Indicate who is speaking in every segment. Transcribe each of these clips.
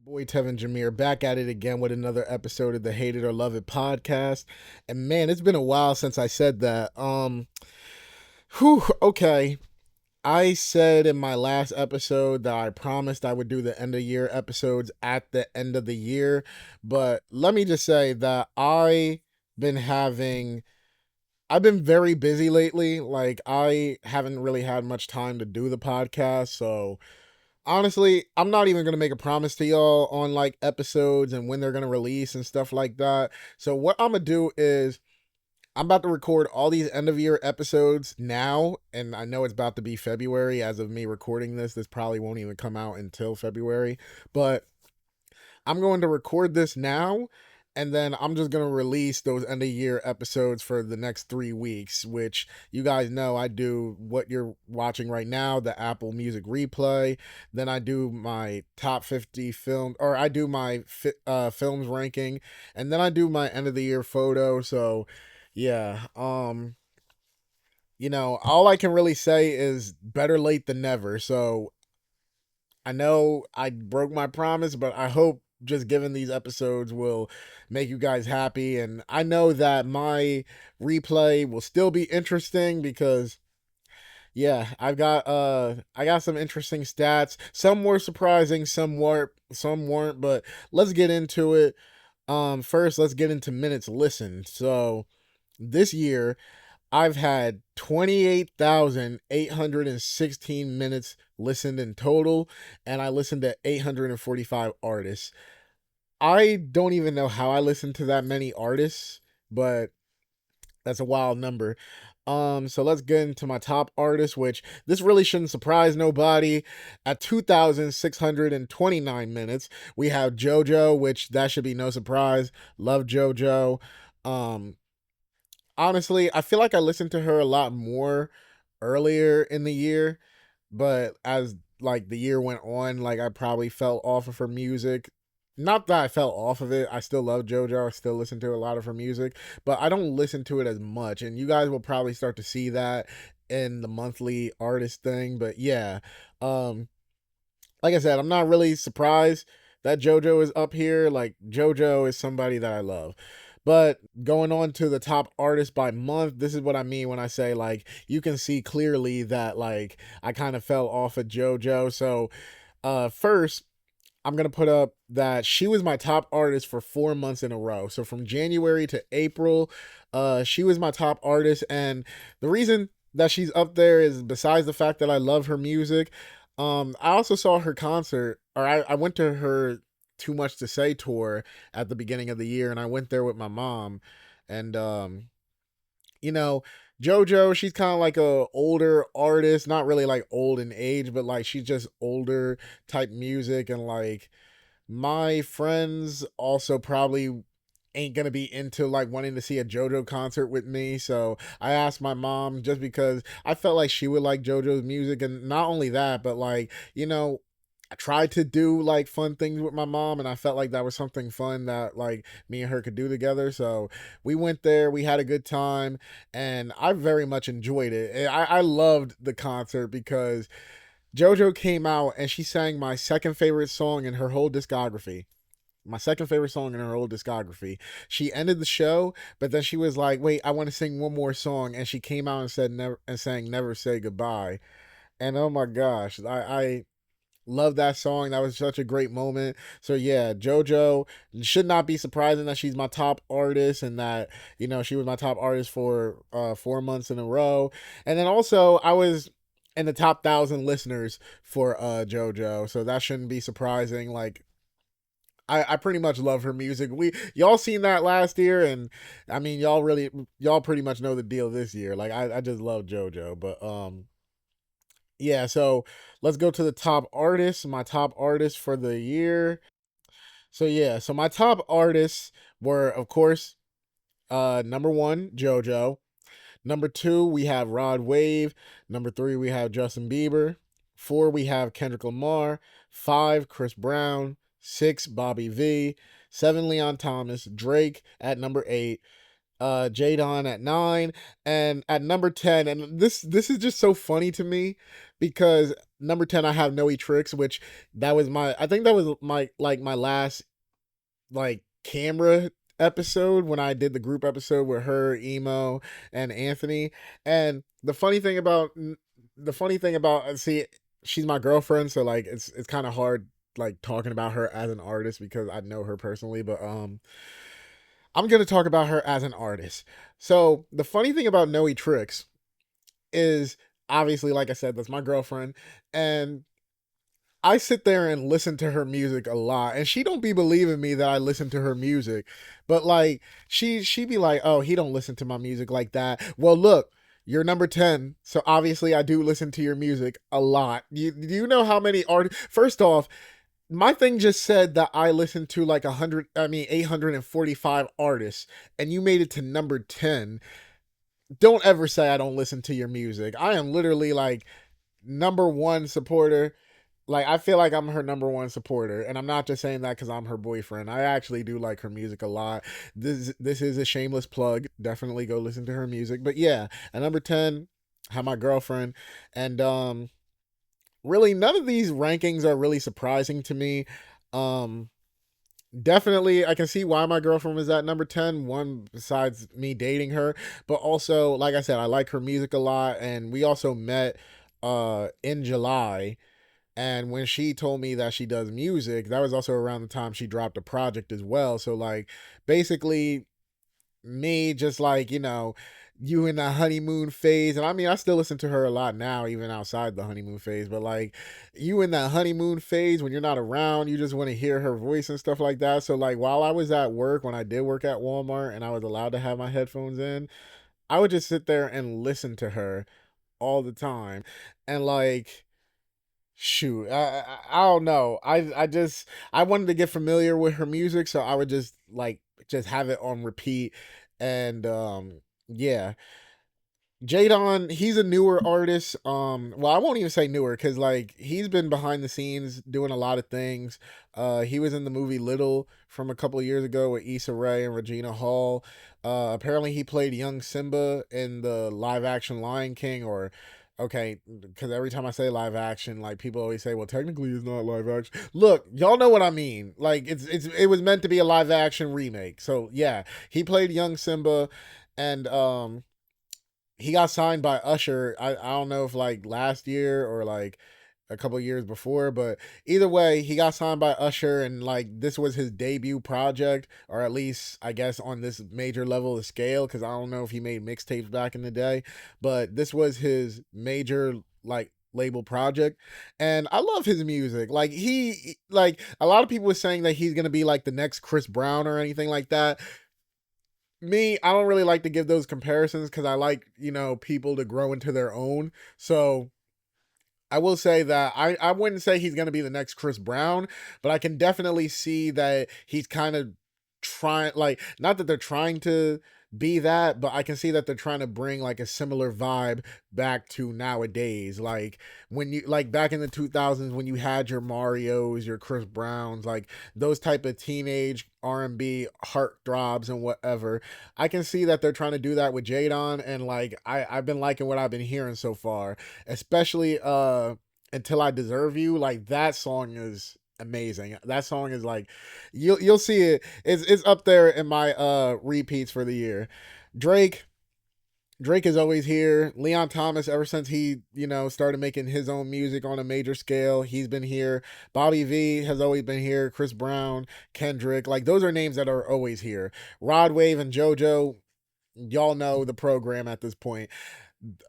Speaker 1: Boy Tevin Jameer back at it again with another episode of the Hate It or Love It podcast. And man, it's been a while since I said that. Okay. I said in my last episode that I promised I would do the end of year episodes at the end of the year, but let me just say that been having I've been very busy lately. Like I haven't really had much time to do the podcast, so honestly, I'm not even gonna make a promise to y'all on like episodes and when they're gonna release and stuff like that. So what I'm gonna do is I'm about to record all these end of year episodes now, and I know it's about to be February as of me recording this. This probably won't even come out until February, but I'm going to record this now, and then I'm just going to release those end of year episodes for the next 3 weeks, which you guys know I do what you're watching right now, the Apple Music replay. Then I do my top 50 film, or I do my films ranking, and then I do my end of the year photo. So, yeah, all I can really say is better late than never. So I know I broke my promise, but I hope just giving these episodes will make you guys happy. And I know that my replay will still be interesting because yeah, I got some interesting stats. Some were surprising, some weren't, but let's get into it. First let's get into minutes listened. So this year I've had 28,816 minutes listened in total, and I listened to 845 artists. I don't even know how I listened to that many artists, but that's a wild number. So let's get into my top artists, which this really shouldn't surprise nobody. At 2,629 minutes, we have JoJo, which that should be no surprise. Love JoJo. Um, Honestly, I feel like I listened to her a lot more earlier in the year, but as like the year went on, like I probably fell off of her music. Not that I fell off of it. I still love JoJo. I still listen to a lot of her music, but I don't listen to it as much. And you guys will probably start to see that in the monthly artist thing. But yeah, um, like I said, I'm not really surprised that JoJo is up here. Like JoJo is somebody that I love. But going on to the top artist by month, this is what I mean when I say like you can see clearly that like I kind of fell off of JoJo. So first I'm gonna put up that she was my top artist for 4 months in a row. So from January to April, she was my top artist, and the reason that she's up there is besides the fact that I love her music. I also saw her concert, or I went to her Too Much to Say tour at the beginning of the year, and I went there with my mom, and you know, JoJo, she's kind of like a older artist, not really like old in age, but like she's just older type music, and like my friends also probably ain't gonna be into like wanting to see a JoJo concert with me. So I asked my mom just because I felt like she would like JoJo's music. And not only that, but like, I tried to do like fun things with my mom, and I felt like that was something fun that like me and her could do together. So we went there, we had a good time, and I very much enjoyed it. I loved the concert because JoJo came out and she sang my second favorite song in her whole discography. My second favorite song in her whole discography. She ended the show, but then she was like, "Wait, I want to sing one more song," and she came out and said never and sang "Never Say Goodbye." And oh my gosh, I love that song. That was such a great moment. So yeah, JoJo should not be surprising that she's my top artist, and that she was my top artist for 4 months in a row. And then also I was in the top 1,000 listeners for JoJo, so that shouldn't be surprising. Like I pretty much love her music. Y'all seen that last year, and I mean y'all pretty much know the deal this year. Like I just love JoJo. But yeah, so let's go to the top artists. My top artists for the year. So yeah, so my top artists were of course number one, JoJo. Number two, we have Rod Wave. Number three, we have Justin Bieber. Four, we have Kendrick Lamar. Five, Chris Brown. Six, Bobby V. Seven, Leon Thomas. Drake at number eight. Jadon at 9, and at number 10, and this is just so funny to me because number 10 I have Noe Tricks, which that was my I think that was my like my last like camera episode when I did the group episode with her, Emo, and Anthony. And the funny thing about see, she's my girlfriend, so like it's kind of hard like talking about her as an artist because I know her personally, but I'm gonna talk about her as an artist. So the funny thing about Noe Tricks is obviously, like I said, that's my girlfriend, and I sit there and listen to her music a lot, and she don't be believing me that I listen to her music, but like she be like, "Oh, he don't listen to my music like that." Well, look, you're number 10, so obviously I do listen to your music a lot. Do you know how many art? First off, my thing just said that I listened to like 100, I mean 845 artists, and you made it to number 10. Don't ever say I don't listen to your music. I am literally like number one supporter. Like I feel like I'm her number one supporter, and I'm not just saying that because I'm her boyfriend. I actually do like her music a lot. This is a shameless plug. Definitely go listen to her music. But yeah, at number 10, I have my girlfriend, and really none of these rankings are really surprising to me. Um, Definitely I can see why my girlfriend was at number 10, one besides me dating her, but also like I said, I like her music a lot, and we also met in July, and when she told me that she does music, that was also around the time she dropped a project as well. So like basically me just like, you in the honeymoon phase. And I mean, I still listen to her a lot now, even outside the honeymoon phase, but like you in that honeymoon phase when you're not around, you just want to hear her voice and stuff like that. So like while I was at work, when I did work at Walmart and I was allowed to have my headphones in, I would just sit there and listen to her all the time. And like, shoot, I don't know. I wanted to get familiar with her music, so I would just have it on repeat, and yeah. Jadon, he's a newer artist. Well, I won't even say newer because like he's been behind the scenes doing a lot of things. He was in the movie Little from a couple of years ago with Issa Rae and Regina Hall. Apparently he played young Simba in the live action Lion King. Or okay, because every time I say live action, like people always say, well, technically it's not live action. Look, y'all know what I mean. Like it was meant to be a live action remake. So yeah, he played young Simba, and he got signed by Usher. I don't know if like last year or like a couple years before, but either way, he got signed by Usher, and like this was his debut project, or at least I guess on this major level of scale, because I don't know if he made mixtapes back in the day, but this was his major like label project, and I love his music. Like he like a lot of people were saying that he's gonna be like the next Chris Brown or anything like that. Me, I don't really like to give those comparisons because I like, people to grow into their own. So I will say that I wouldn't say he's going to be the next Chris Brown, but I can definitely see that he's kind of trying, like, not that they're trying to be that, but I can see that they're trying to bring like a similar vibe back to nowadays. Like when you, like back in the 2000s when you had your Marios, your Chris Browns, like those type of teenage R&B heart throbs and whatever. I can see that they're trying to do that with Jadon, and like I've been liking what I've been hearing so far, especially Until I Deserve You. Like that song is amazing. That song is like you'll see it. It's up there in my repeats for the year. Drake Drake is always here. Leon Thomas, ever since he, started making his own music on a major scale, he's been here. Bobby V has always been here. Chris Brown, Kendrick, like those are names that are always here. Rod Wave and JoJo, y'all know the program at this point.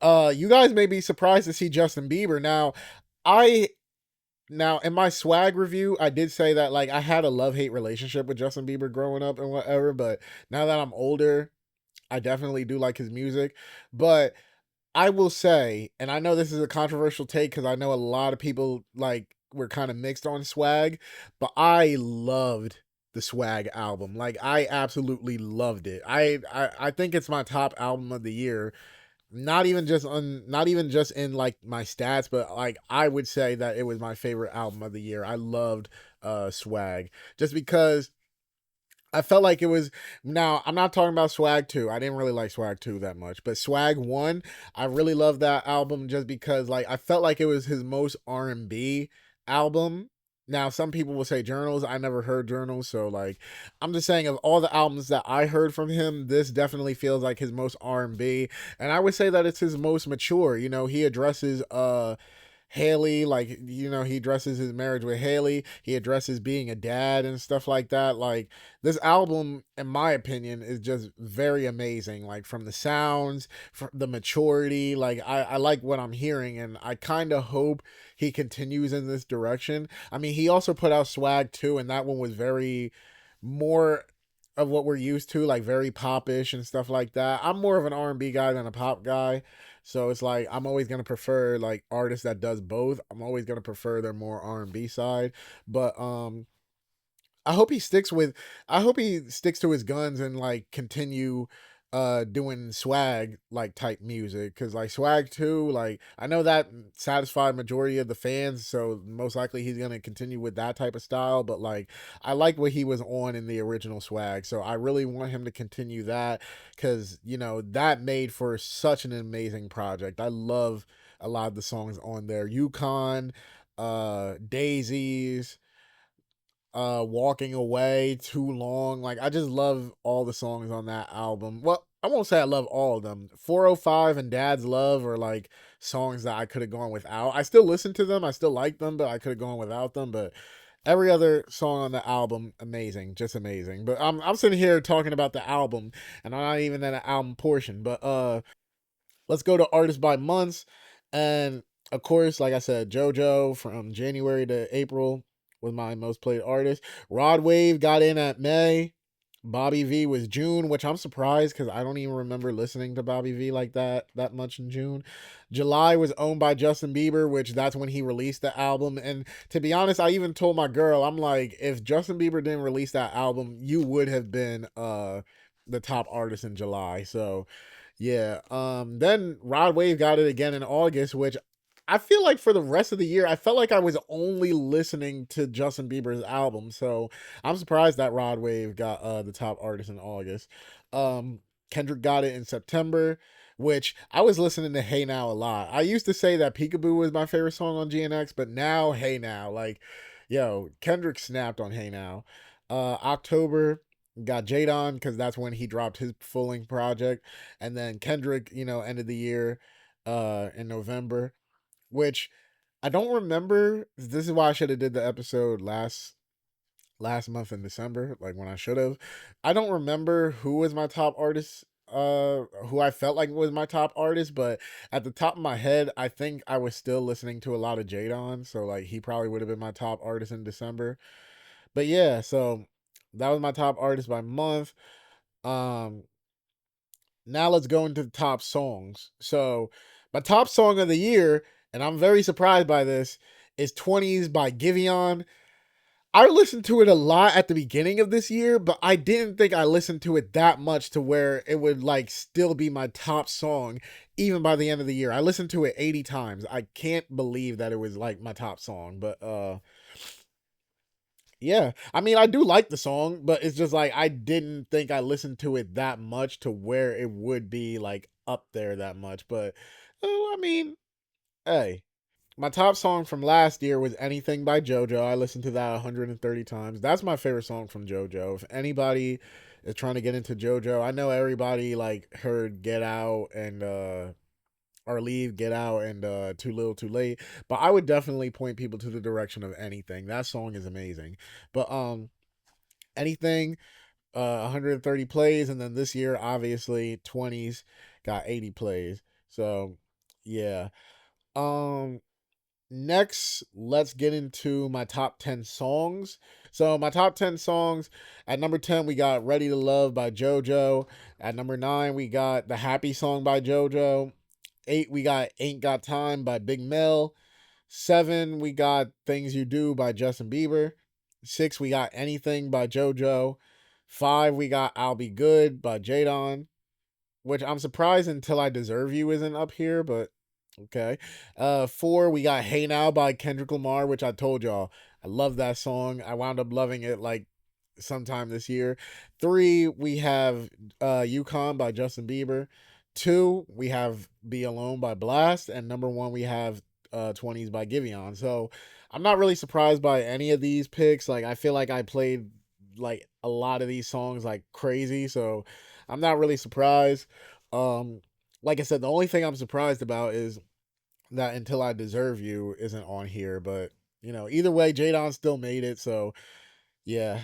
Speaker 1: You guys may be surprised to see Justin Bieber. I now in my swag review, I did say that like I had a love-hate relationship with Justin Bieber growing up and whatever, but now that I'm older, I definitely do like his music. But I will say, and I know this is a controversial take because I know a lot of people like were kind of mixed on swag, but I loved the swag album. Like I absolutely loved it. I think it's my top album of the year. Not even just in like my stats, but like I would say that it was my favorite album of the year. I loved swag just because I felt like it was. Now I'm not talking about Swag 2. I didn't really like Swag 2 that much, but Swag 1, I really love that album just because like I felt like it was his most R&B album. Now some people will say Journals. I never heard Journals, so like I'm just saying of all the albums that I heard from him, this definitely feels like his most R&B, and I would say that it's his most mature. You know, he addresses Haley, like, you know, he addresses his marriage with Haley. He addresses being a dad and stuff like that. Like, this album, in my opinion, is just very amazing. Like, from the sounds, from the maturity. Like, I like what I'm hearing, and I kind of hope he continues in this direction. I mean, he also put out Swag too, and that one was very more of what we're used to, like very popish and stuff like that. I'm more of an R&B guy than a pop guy. So it's like I'm always gonna prefer like artists that does both. I'm always gonna prefer their more R&B side. But I hope he sticks with I hope he sticks to his guns and like continue doing swag like type music, cuz like Swag 2, like I know that satisfied majority of the fans, so most likely he's going to continue with that type of style, but like I like what he was on in the original Swag. So I really want him to continue that, cuz you know, that made for such an amazing project. I love a lot of the songs on there. Yukon, Daisies, Walking Away, Too Long. Like I just love all the songs on that album. Well, I won't say I love all of them. 405 and Dad's Love are like songs that I could have gone without. I still listen to them, I still like them, but I could have gone without them. But every other song on the album, amazing, just amazing. But I'm sitting here talking about the album, and I'm not even in the album portion. But let's go to artists by months. And of course, like I said, JoJo from January to April was my most played artist. Rod Wave got in at May. Bobby V was June, which I'm surprised because I don't even remember listening to Bobby V like that much in June. July was owned by Justin Bieber, which that's when he released the album. And to be honest, I even told my girl, I'm like, if Justin Bieber didn't release that album, you would have been the top artist in July. So yeah. Then Rod Wave got it again in August, which I feel like for the rest of the year, I felt like I was only listening to Justin Bieber's album. So I'm surprised that Rod Wave got the top artist in August. Kendrick got it in September, which I was listening to Hey Now a lot. I used to say that Peekaboo was my favorite song on GNX, but now Hey Now, like, yo, Kendrick snapped on Hey Now. October got Jadon because that's when he dropped his full length project, and then Kendrick, you know, ended the year in November, which I don't remember. This is why I should have did the episode last month in December, like when I should have. I don't remember who was my top artist, who I felt like was my top artist, but at the top of my head, I think I was still listening to a lot of Jadon, so like he probably would have been my top artist in December. But yeah, so that was my top artist by month. Um Now let's go into the top songs. So my top song of the year, and I'm very surprised by this, is 20s by Giveon. I listened to it a lot at the beginning of this year, but I didn't think I listened to it that much to where it would like still be my top song even by the end of the year. I listened to it 80 times. I can't believe that it was like my top song, but yeah. I mean, I do like the song, but it's just like I didn't think I listened to it that much to where it would be like up there that much, but oh, I mean, hey. My top song from last year was Anything by JoJo. I listened to that 130 times. That's my favorite song from JoJo. If anybody is trying to get into JoJo, I know everybody like heard Get Out and or Leave, Get Out and Too Little Too Late, but I would definitely point people to the direction of Anything. That song is amazing. But Anything 130 plays, and then this year obviously 20s got 80 plays. So, yeah. Um Next, let's get into my top 10 songs. So, my top 10 songs, at number 10, we got Ready to Love by JoJo. At number 9, we got The Happy Song by JoJo. 8, we got Ain't Got Time by Big Mel. 7, we got Things You Do by Justin Bieber. 6, we got Anything by JoJo. 5, we got I'll Be Good by Jadon, which I'm surprised Until I Deserve You isn't up here, but okay. 4, we got Hey Now by Kendrick Lamar, which I told y'all I love that song. I wound up loving it like sometime this year. Three, we have Yukon by Justin Bieber. Two, we have Be Alone by Blast. And number one, we have 20s by Giveon. So I'm not really surprised by any of these picks. Like, I feel like I played like a lot of these songs like crazy. So I'm not really surprised. Um, like I said, the only thing I'm surprised about is that Until I Deserve You isn't on here. But, either way, Jadon still made it. So yeah.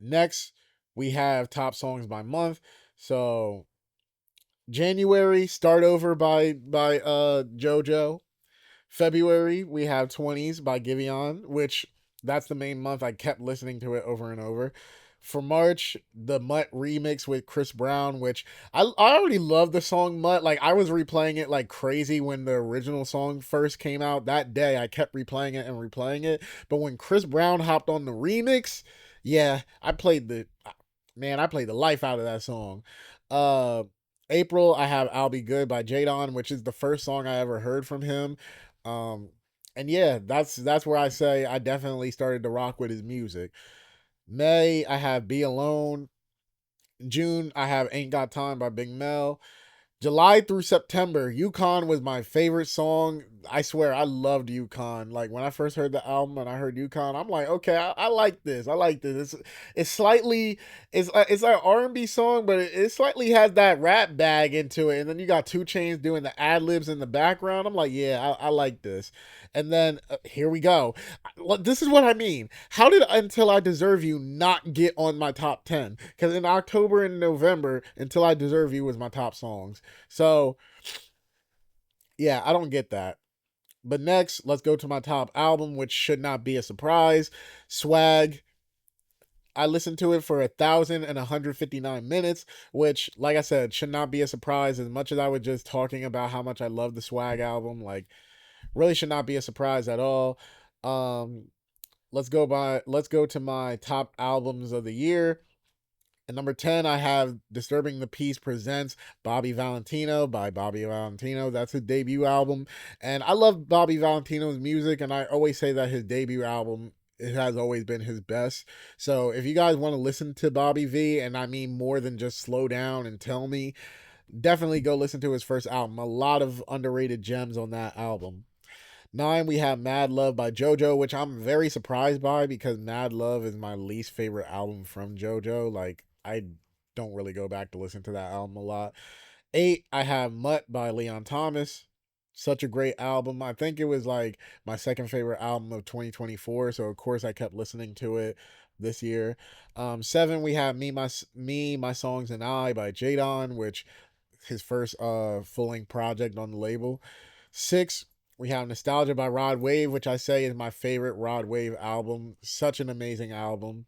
Speaker 1: Next we have top songs by month. So January, Start Over by JoJo. February, we have 20s by Giveon, which that's the main month. I kept listening to it over and over. For March, the Mutt remix with Chris Brown, which I already love the song Mutt. Like, I was replaying it like crazy when the original song first came out. That day, I kept replaying it and replaying it. But when Chris Brown hopped on the remix, yeah, I played the life out of that song. Uh, April, I have I'll Be Good by Jadon, which is the first song I ever heard from him. Um, and yeah, that's where I say I definitely started to rock with his music. May, I have Be Alone. June, I have Ain't Got Time by Big Mel. July through September, Yukon was my favorite song. I swear, I loved Yukon. Like, when I first heard the album and I heard Yukon, I'm like, okay, I like this. I like this. It's slightly it's like R&B song, but it slightly has that rap bag into it. And then you got Two Chains doing the ad libs in the background. I'm like, yeah, I like this. And then here we go. This is what I mean. How did Until I Deserve You not get on my top 10? Because in October and November, Until I Deserve You was my top songs. So, yeah, I don't get that. But next, let's go to my top album, which should not be a surprise. Swag. I listened to it for 1,159 minutes, which, like I said, should not be a surprise. As much as I was just talking about how much I love the Swag album, like, really should not be a surprise at all. Um, let's go to my top albums of the year. At number 10, I have Disturbing the Peace presents Bobby Valentino by Bobby Valentino. That's his debut album. And I love Bobby Valentino's music, and I always say that his debut album, it has always been his best. So if you guys want to listen to Bobby V, and I mean more than just Slow Down and Tell Me, definitely go listen to his first album. A lot of underrated gems on that album. 9, we have Mad Love by JoJo, which I'm very surprised by because Mad Love is my least favorite album from JoJo. Like, I don't really go back to listen to that album a lot. 8, I have Mutt by Leon Thomas. Such a great album. I think it was like my second favorite album of 2024. So, of course, I kept listening to it this year. 7, we have My Songs, and I by Jadon, which his first full length project on the label. 6, we have Nostalgia by Rod Wave, which I say is my favorite Rod Wave album. Such an amazing album.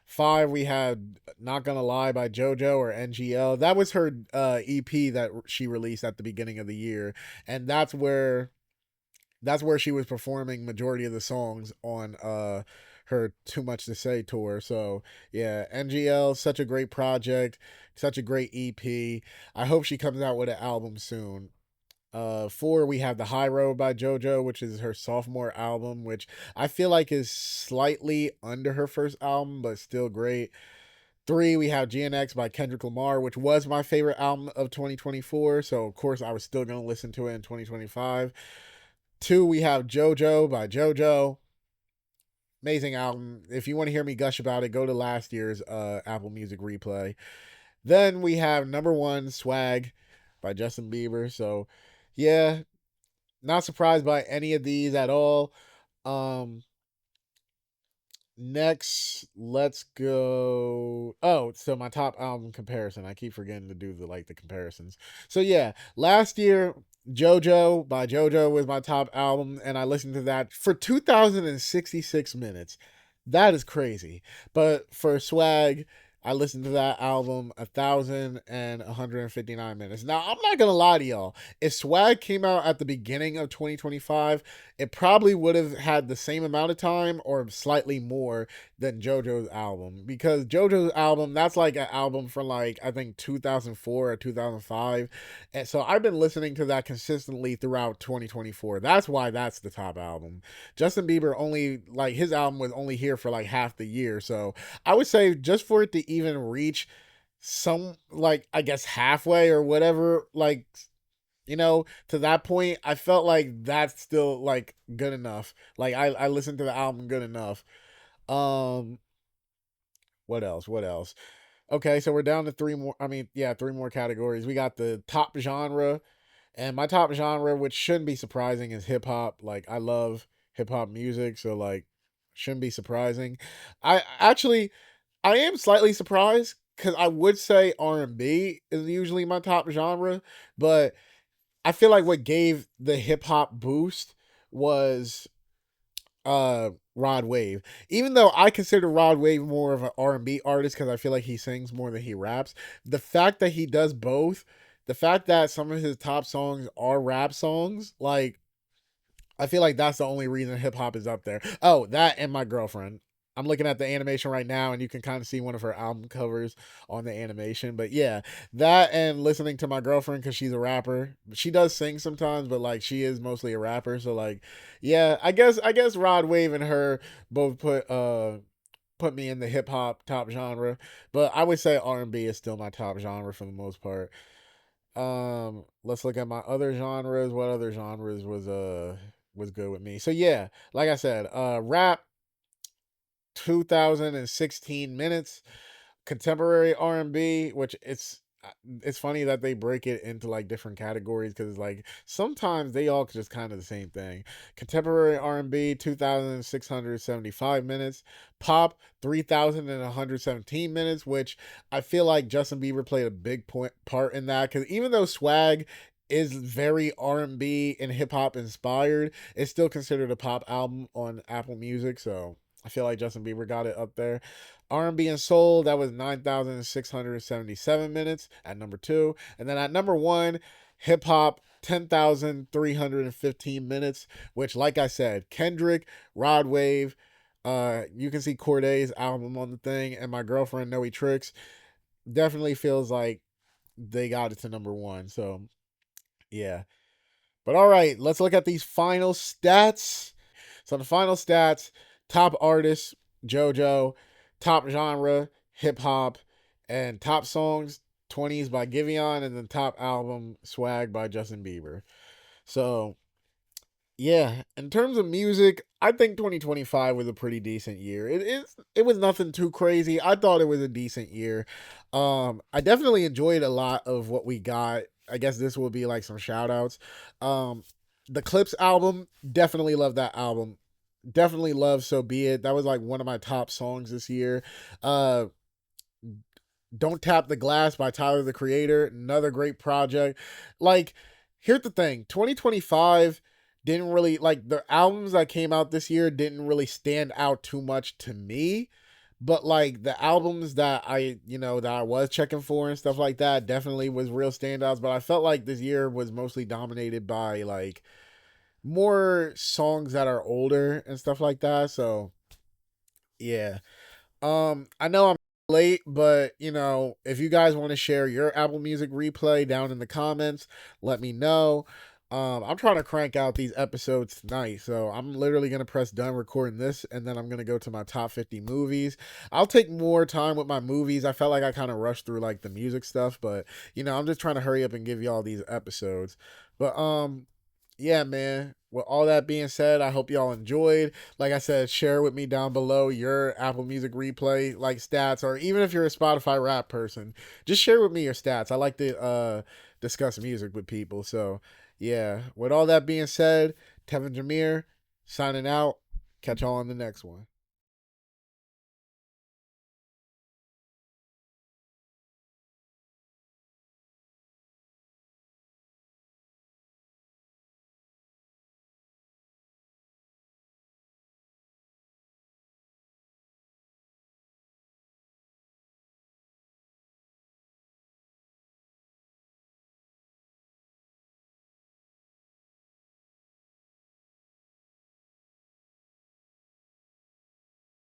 Speaker 1: 5, we had Not Gonna Lie by JoJo, or NGL. That was her EP that she released at the beginning of the year, and that's where she was performing majority of the songs on her Too Much to Say tour. So yeah, NGL, such a great project, such a great EP. I hope she comes out with an album soon. 4, we have The High Road by JoJo, which is her sophomore album, which I feel like is slightly under her first album, but still great. 3, we have GNX by Kendrick Lamar, which was my favorite album of 2024. So, of course, I was still going to listen to it in 2025. 2, we have JoJo by JoJo. Amazing album. If you want to hear me gush about it, go to last year's Apple Music replay. Then we have number 1, Swag by Justin Bieber. So, yeah, not surprised by any of these at all. Um, Next, let's go. Oh, so my top album comparison. I keep forgetting to do the comparisons. So yeah, last year JoJo by JoJo was my top album, and I listened to that for 2,066 minutes. That is crazy. But for Swag, I listened to that album 1,159 minutes. Now, I'm not gonna lie to y'all. If Swag came out at the beginning of 2025, it probably would have had the same amount of time or slightly more than JoJo's album. Because JoJo's album, that's like an album from like I think 2004 or 2005. And so I've been listening to that consistently throughout 2024. That's why that's the top album. Justin Bieber only like his album was only here for like half the year. So I would say just for it to even reach some like I guess halfway or whatever, like to that point, I felt like that's still like good enough. Like I listened to the album good enough. Um what else? What else? Okay, so we're down to three more. I mean, yeah, three more categories. We got the top genre, and my top genre, which shouldn't be surprising, is hip hop. Like I love hip hop music, so like shouldn't be surprising. I am slightly surprised because I would say R&B is usually my top genre, but I feel like what gave the hip hop boost was Rod Wave. Even though I consider Rod Wave more of an R&B artist cuz I feel like he sings more than he raps, the fact that he does both, the fact that some of his top songs are rap songs, like I feel like that's the only reason hip hop is up there. Oh, that and My Girlfriend. I'm looking at the animation right now, and you can kind of see one of her album covers on the animation. But yeah, that and listening to My Girlfriend because she's a rapper. She does sing sometimes, but like she is mostly a rapper. So like, yeah, I guess Rod Wave and her both put me in the hip hop top genre. But I would say R&B is still my top genre for the most part. Let's look at my other genres. What other genres was good with me? So yeah, like I said, rap 2016 minutes, contemporary R&B, which it's funny that they break it into like different categories because like sometimes they all just kind of the same thing. Contemporary R&B 2,675 minutes, pop 3,117 minutes, which I feel like Justin Bieber played a big part in that because even though Swag is very R&B and hip hop inspired, it's still considered a pop album on Apple Music, so I feel like Justin Bieber got it up there. R&B and soul, that was 9,677 minutes at number 2. And then at number 1, hip hop 10,315 minutes, which like I said, Kendrick, Rod Wave, you can see Corday's album on the thing, and My Girlfriend Noe Tricks definitely feels like they got it to number 1. So, yeah. But all right, let's look at these final stats. So the final stats: top artist JoJo, top genre hip hop, and top songs 20s by Giveon, and then top album Swag by Justin Bieber. So yeah, in terms of music, I think 2025 was a pretty decent year. It was nothing too crazy. I thought it was a decent year. I definitely enjoyed a lot of what we got. I guess this will be like some shout outs. The Clips album, definitely love that album. Definitely love So Be It. That was like one of my top songs this year. Uh don't Tap the Glass by Tyler the Creator, another great project. Like, here's the thing 2025 didn't really, like, the albums that came out this year didn't really stand out too much to me. But, like, the albums that that I was checking for and stuff like that definitely was real standouts. But I felt like this year was mostly dominated by, like, more songs that are older and stuff like that. So, yeah. I know I'm late, but if you guys want to share your Apple Music replay down in the comments, let me know. I'm trying to crank out these episodes tonight, so I'm literally gonna press done recording this, and then I'm gonna go to my top 50 movies. I'll take more time with my movies. I felt like I kind of rushed through like the music stuff, but I'm just trying to hurry up and give y'all these episodes. But yeah, man. With all that being said, I hope y'all enjoyed. Like I said, share with me down below your Apple Music replay like stats, or even if you're a Spotify rap person, just share with me your stats. I like to discuss music with people. So yeah. With all that being said, Tevin Jameer signing out. Catch y'all on the next one.